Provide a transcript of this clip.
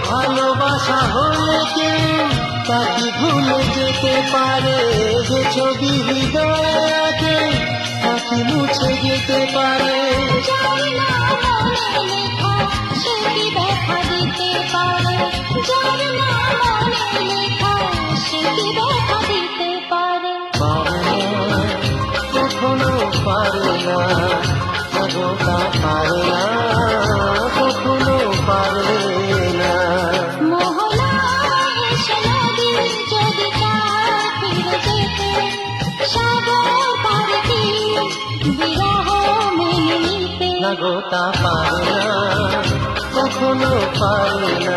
ভালোবাসা হলে কেউ তাকে ভুলে যেতে পারে, যে ছবি হৃদয়ে আঁকে তাকে মুছে যেতে পারে। যার নাম মনে লেখা সে কি ব্যথা দিতে পারে, যার নাম মনে লেখা সে কি ব্যথা দিতে পারে। পারে না, কখনো পারে না, তা পারে না, কখনো পারে না। মোহনা এসে নদী যদি তার ফিরে যেতে, সাগর পারতি বিরহ মেনে নিতে। তা পারে না, কখনো পারে না।